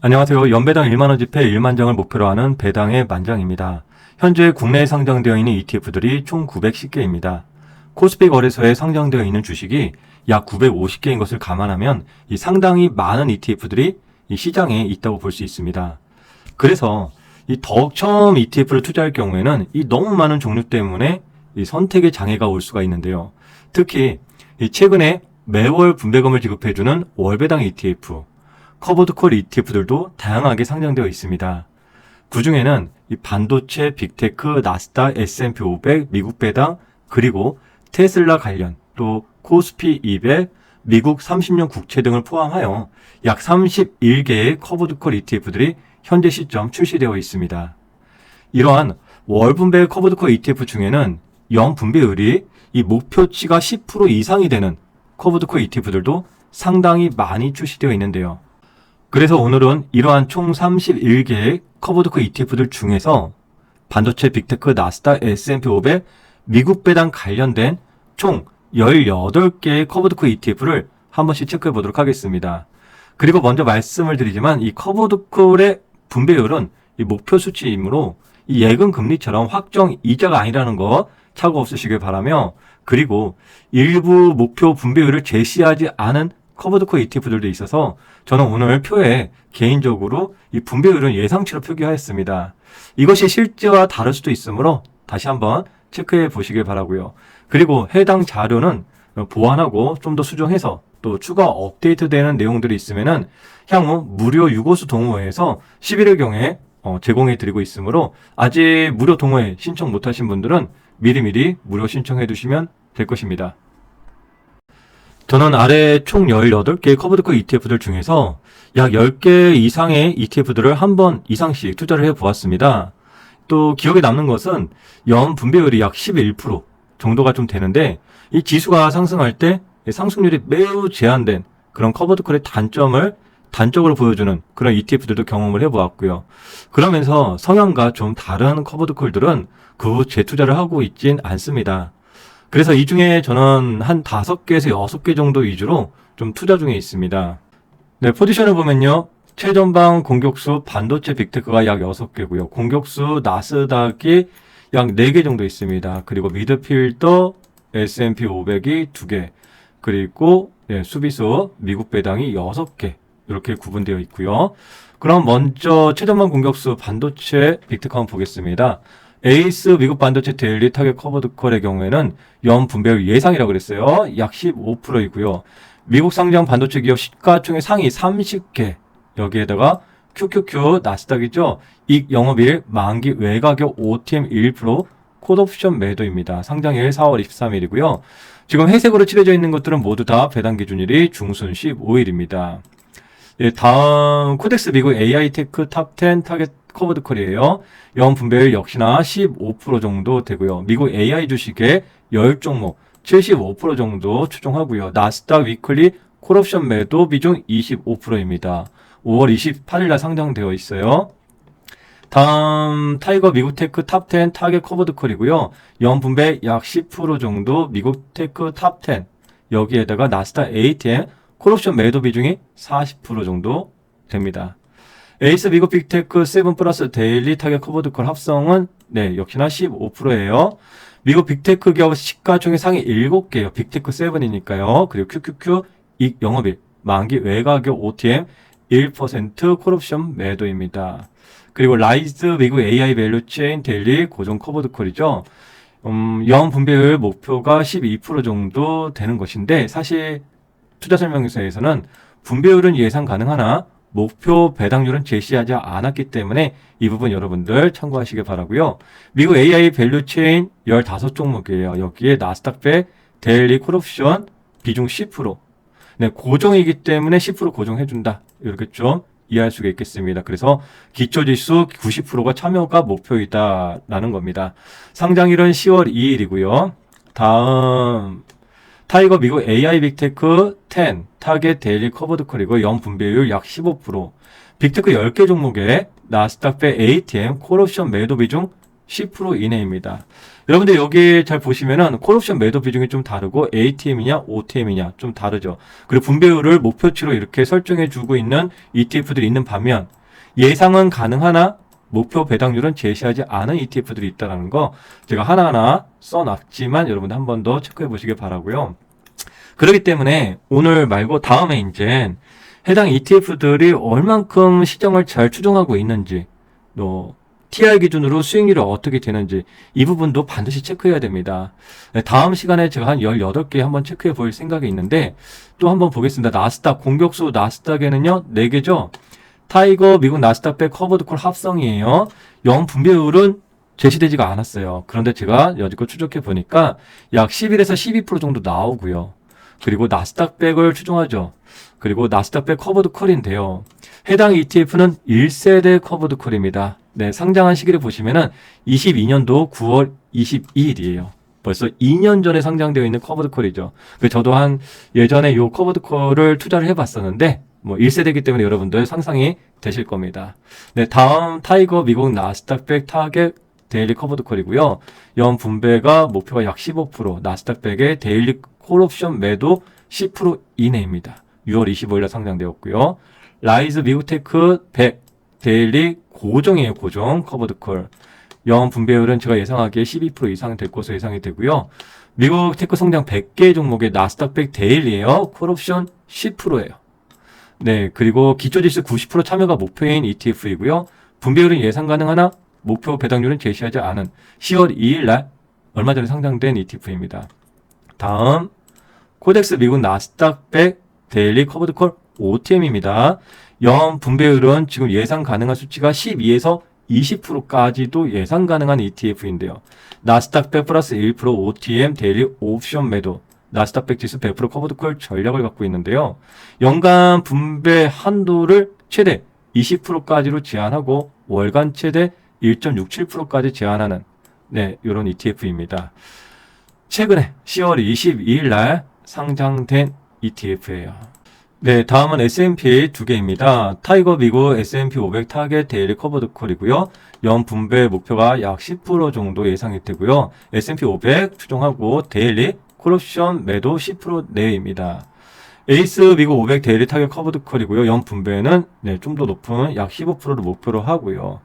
안녕하세요. 연배당 1만원 지폐 1만장을 목표로 하는 배당의 만장입니다. 현재 국내에 상장되어 있는 ETF들이 총 910개입니다. 코스피 거래소에 상장되어 있는 주식이 약 950개인 것을 감안하면 이 상당히 많은 ETF들이 이 시장에 있다고 볼 수 있습니다. 그래서 이 더욱 처음 ETF를 투자할 경우에는 이 너무 많은 종류 때문에 이 선택의 장애가 올 수가 있는데요. 특히 이 최근에 매월 분배금을 지급해주는 월배당 ETF, 커버드콜 ETF들도 다양하게 상장되어 있습니다. 그 중에는 이 반도체, 빅테크, 나스닥, S&P 500, 미국 배당, 그리고 테슬라 관련, 또 코스피 200, 미국 30년 국채 등을 포함하여 약 31개의 커버드콜 ETF들이 현재 시점 출시되어 있습니다. 이러한 월분배 커버드콜 ETF 중에는 연분배율이 이 목표치가 10% 이상이 되는 커버드콜 ETF들도 상당히 많이 출시되어 있는데요. 그래서 오늘은 이러한 총 31개의 커버드콜 ETF들 중에서 반도체, 빅테크, 나스닥, S&P 500, 미국 배당 관련된 총 18개의 커버드콜 ETF를 한 번씩 체크해 보도록 하겠습니다. 그리고 먼저 말씀을 드리지만 이 커버드콜의 분배율은 이 목표 수치이므로 이 예금 금리처럼 확정 이자가 아니라는 거 착오 없으시길 바라며, 그리고 일부 목표 분배율을 제시하지 않은 커버드콜 ETF들도 있어서 저는 오늘 표에 개인적으로 이 분배율은 예상치로 표기하였습니다. 이것이 실제와 다를 수도 있으므로 다시 한번 체크해 보시길 바라고요. 그리고 해당 자료는 보완하고 좀 더 수정해서 또 추가 업데이트되는 내용들이 있으면은 향후 무료 유고수 동호회에서 11일경에 제공해 드리고 있으므로 아직 무료 동호회 신청 못하신 분들은 미리미리 무료 신청해 두시면 될 것입니다. 저는 아래 총 18개의 커버드콜 ETF들 중에서 약 10개 이상의 ETF들을 한 번 이상씩 투자를 해보았습니다. 또 기억에 남는 것은 연 분배율이 약 11% 정도가 좀 되는데, 이 지수가 상승할 때 상승률이 매우 제한된 그런 커버드콜의 단점을 단적으로 보여주는 그런 ETF들도 경험을 해보았고요. 그러면서 성향과 좀 다른 커버드콜들은 그 후 재투자를 하고 있진 않습니다. 그래서 이 중에 저는 한 5개에서 6개 정도 위주로 좀 투자 중에 있습니다. 네, 포지션을 보면요. 최전방 공격수 반도체 빅테크가 약 6개고요. 공격수 나스닥이 약 4개 정도 있습니다. 그리고 미드필더 S&P 500이 2개, 그리고 수비수 미국 배당이 6개 이렇게 구분되어 있고요. 그럼 먼저 최전방 공격수 반도체 빅테크 한번 보겠습니다. 에이스 미국 반도체 데일리 타겟 커버드콜의 경우에는 연 분배율 예상이라고 그랬어요. 약 15%이고요. 미국 상장 반도체 기업 시가총액 상위 30개, 여기에다가 QQQ 나스닥이죠. 이익 영업일 만기 외가격 OTM 1%, 콜옵션 매도입니다. 상장일 4월 23일이고요. 지금 회색으로 칠해져 있는 것들은 모두 다 배당 기준일이 중순 15일입니다. 다음 코덱스 미국 AI테크 탑10 타겟 커버드콜이에요. 연 분배율 역시나 15% 정도 되고요. 미국 AI 주식의 10종목 75% 정도 추정하고요. 나스닥 위클리 콜옵션 매도 비중 25%입니다. 5월 28일 날 상장되어 있어요. 다음 타이거 미국 테크 탑10 타겟 커버드콜이고요. 연 분배 약 10% 정도 미국 테크 탑10, 여기에다가 나스닥 ATM 콜옵션 매도 비중이 40% 정도 됩니다. 에이스 미국 빅테크 7 플러스 데일리 타겟 커버드콜 합성은 역시나 15%예요. 미국 빅테크 기업 시가총액 상위 7개요. 빅테크 7이니까요. 그리고 QQQ 이익 영업일 만기 외가격 OTM 1% 콜옵션 매도입니다. 그리고 라이즈 미국 AI 밸류체인 데일리 고정 커버드콜이죠. 연 분배율 목표가 12% 정도 되는 것인데, 사실 투자 설명서에서는 분배율은 예상 가능하나 목표 배당률은 제시하지 않았기 때문에 이 부분 여러분들 참고하시길 바라고요. 미국 AI 밸류체인 15종목이에요. 여기에 나스닥100 데일리 콜옵션 비중 10%. 고정이기 때문에 10% 고정해준다. 이렇게 좀 이해할 수가 있겠습니다. 그래서 기초지수 90%가 참여가 목표이다라는 겁니다. 상장일은 10월 2일이고요. 다음 타이거 미국 AI 빅테크 10 타겟 데일리 커버드콜이고 연 분배율 약 15%. 빅테크 10개 종목에 나스닥 100 ATM 콜옵션 매도 비중 10% 이내입니다. 여러분들 여기 잘 보시면은 콜옵션 매도 비중이 좀 다르고 ATM이냐 OTM이냐 좀 다르죠. 그리고 분배율을 목표치로 이렇게 설정해 주고 있는 ETF들이 있는 반면 예상은 가능하나 목표 배당률은 제시하지 않은 ETF들이 있다는 거 제가 하나하나 써놨지만 여러분들 한 번 더 체크해 보시길 바라고요. 그렇기 때문에 오늘 말고 다음에 이제 해당 ETF들이 얼만큼 시장을 잘 추종하고 있는지 또 TR 기준으로 수익률이 어떻게 되는지 이 부분도 반드시 체크해야 됩니다. 다음 시간에 제가 한 18개 한번 체크해 볼 생각이 있는데 또 한번 보겠습니다. 나스닥 공격수 나스닥에는요 4개죠. 타이거 미국 나스닥100 커버드콜 합성이에요. 영 분배율은 제시되지가 않았어요. 그런데 제가 여지껏 추적해 보니까 약 11에서 12% 정도 나오고요. 그리고 나스닥100을 추종하죠. 그리고 나스닥100 커버드콜인데요. 해당 ETF는 1세대 커버드콜입니다. 네, 상장한 시기를 보시면은 22년도 9월 22일이에요. 벌써 2년 전에 상장되어 있는 커버드콜이죠. 저도 한 예전에 이 커버드콜을 투자를 해봤었는데 뭐 1세대이기 때문에 여러분들 상상이 되실 겁니다. 네, 다음 타이거 미국 나스닥100 타겟 데일리 커버드콜이고요. 연 분배가 목표가 약 15%, 나스닥100의 데일리 콜옵션 매도 10% 이내입니다. 6월 25일에 상장되었고요. 라이즈 미국테크 100 데일리 고정이에요. 고정 커버드콜. 연 분배율은 제가 예상하기에 12% 이상 될 것으로 예상이 되고요. 미국 테크 성장 100개 종목의 나스닥100 데일리예요. 콜옵션 10%예요. 네, 그리고 기초지수 90% 참여가 목표인 ETF이고요. 분배율은 예상 가능하나 목표 배당률은 제시하지 않은 10월 2일 날 얼마 전에 상장된 ETF입니다. 다음 코덱스 미국 나스닥100 데일리 커버드콜 OTM입니다. 연 분배율은 지금 예상 가능한 수치가 12에서 20%까지도 예상 가능한 ETF인데요. 나스닥100 플러스 1% OTM 데일리 옵션 매도 나스닥100 지수 100% 커버드콜 전략을 갖고 있는데요. 연간 분배 한도를 최대 20%까지로 제한하고 월간 최대 1.67%까지 제한하는 이런 ETF입니다. 최근에 10월 22일 날 상장된 ETF예요. 네, 다음은 S&P 두 개입니다. 타이거 미국 S&P 500 타겟 데일리 커버드콜이고요. 연 분배 목표가 약 10% 정도 예상이 되고요. S&P 500 추종하고 데일리 콜옵션 매도 10% 내외입니다. 에이스 미국 500 데일리 타겟 커버드콜이고요. 연 분배는 좀 더 높은 약 15%를 목표로 하고요.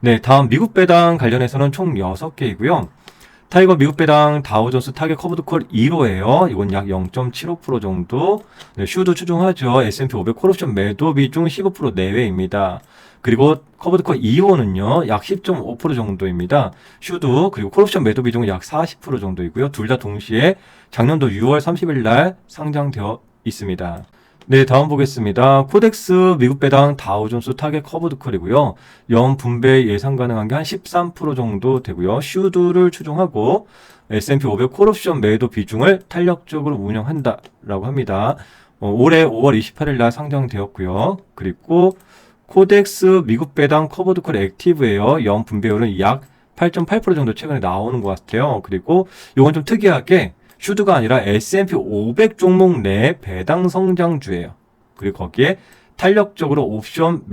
네, 다음 미국 배당 관련해서는 총 6개이고요. 타이거 미국 배당 다우존스 타겟 커버드콜 1호예요. 이건 약 0.75% 정도. 네, 슈도 추종하죠. S&P 500 콜옵션 매도 비중 15% 내외입니다. 그리고 커버드콜 2호는요. 약 10.5% 정도입니다. 슈도 그리고 콜옵션 매도 비중은 약 40% 정도이고요. 둘 다 동시에 작년도 6월 30일 날 상장되어 있습니다. 네, 다음 보겠습니다. 코덱스 미국 배당 다우존스 타겟 커버드콜이고요. 연 분배 예상 가능한 게 한 13% 정도 되고요. 슈드를 추종하고 S&P 500 콜옵션 매도 비중을 탄력적으로 운영한다라고 합니다. 올해 5월 28일 날 상장되었고요. 그리고 코덱스 미국 배당 커버드콜 액티브예요. 연 분배율은 약 8.8% 정도 최근에 나오는 것 같아요. 그리고 이건 좀 특이하게 슈드가 아니라 S&P 500 종목 내 배당 성장주예요. 그리고 거기에 탄력적으로 옵션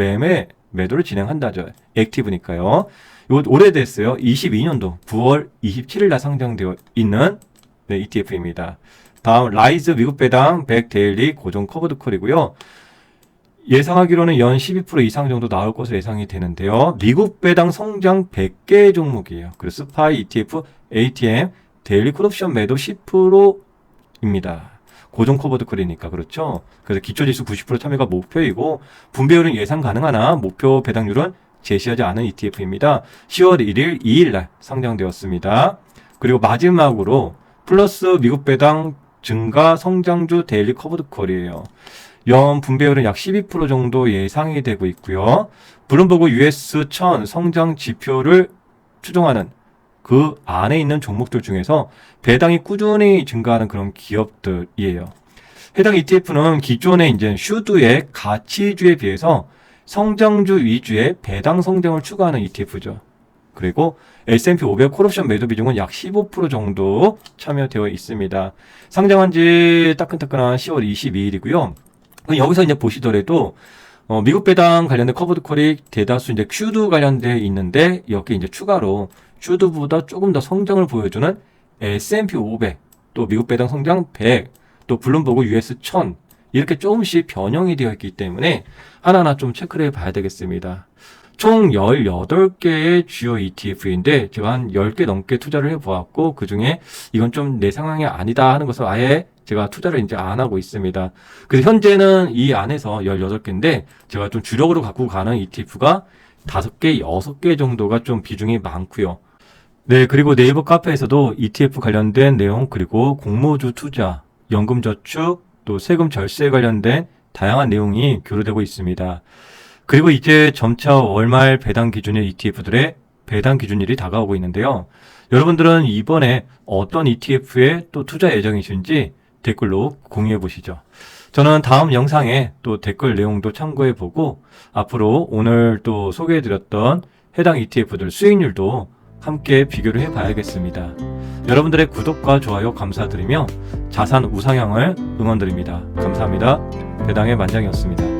매도를 진행한다죠. 액티브니까요. 이거 오래됐어요. 22년도 9월 27일 날 상장되어 있는 ETF입니다. 다음 라이즈 미국 배당 100 데일리 고정 커버드콜이고요. 예상하기로는 연 12% 이상 정도 나올 것으로 예상이 되는데요. 미국 배당 성장 100개 종목이에요. 그리고 스파이 ETF, ATM 데일리 콜옵션 매도 10%입니다. 고정 커버드콜이니까 그렇죠. 그래서 기초지수 90% 참여가 목표이고 분배율은 예상 가능하나 목표 배당률은 제시하지 않은 ETF입니다. 10월 1일, 2일 날 상장되었습니다. 그리고 마지막으로 플러스 미국 배당 증가 성장주 데일리 커버드콜이에요. 연 분배율은 약 12% 정도 예상이 되고 있고요. 블룸버그 US 1000 성장 지표를 추종하는 그 안에 있는 종목들 중에서 배당이 꾸준히 증가하는 그런 기업들이에요. 해당 ETF는 기존의 이제 슈드의 가치주에 비해서 성장주 위주의 배당 성장을 추구하는 ETF죠. 그리고 S&P 500 콜옵션 매도 비중은 약 15% 정도 참여되어 있습니다. 상장한 지 따끈따끈한 10월 22일이고요. 여기서 이제 보시더라도 미국 배당 관련된 커버드콜이 대다수 이제 슈드 관련돼 있는데 여기 이제 추가로 슈드보다 조금 더 성장을 보여주는 S&P 500, 또 미국 배당 성장 100, 또 블룸버그 US 1000 이렇게 조금씩 변형이 되어 있기 때문에 하나하나 좀 체크를 해봐야 되겠습니다. 총 18개의 주요 ETF인데 제가 한 10개 넘게 투자를 해보았고 그 중에 이건 좀 내 상황이 아니다 하는 것을 아예 제가 투자를 이제 안 하고 있습니다. 그래서 현재는 이 안에서 18개인데 제가 좀 주력으로 갖고 가는 ETF가 5개, 6개 정도가 좀 비중이 많고요. 네, 그리고 네이버 카페에서도 ETF 관련된 내용, 그리고 공모주 투자, 연금저축, 또 세금 절세 관련된 다양한 내용이 교류되고 있습니다. 그리고 이제 점차 월말 배당 기준일 ETF들의 배당 기준일이 다가오고 있는데요. 여러분들은 이번에 어떤 ETF에 또 투자 예정이신지 댓글로 공유해 보시죠. 저는 다음 영상에 또 댓글 내용도 참고해 보고 앞으로 오늘 또 소개해 드렸던 해당 ETF들 수익률도 함께 비교를 해 봐야겠습니다. 여러분들의 구독과 좋아요 감사드리며 자산 우상향을 응원드립니다. 감사합니다. 배당의 만장이었습니다.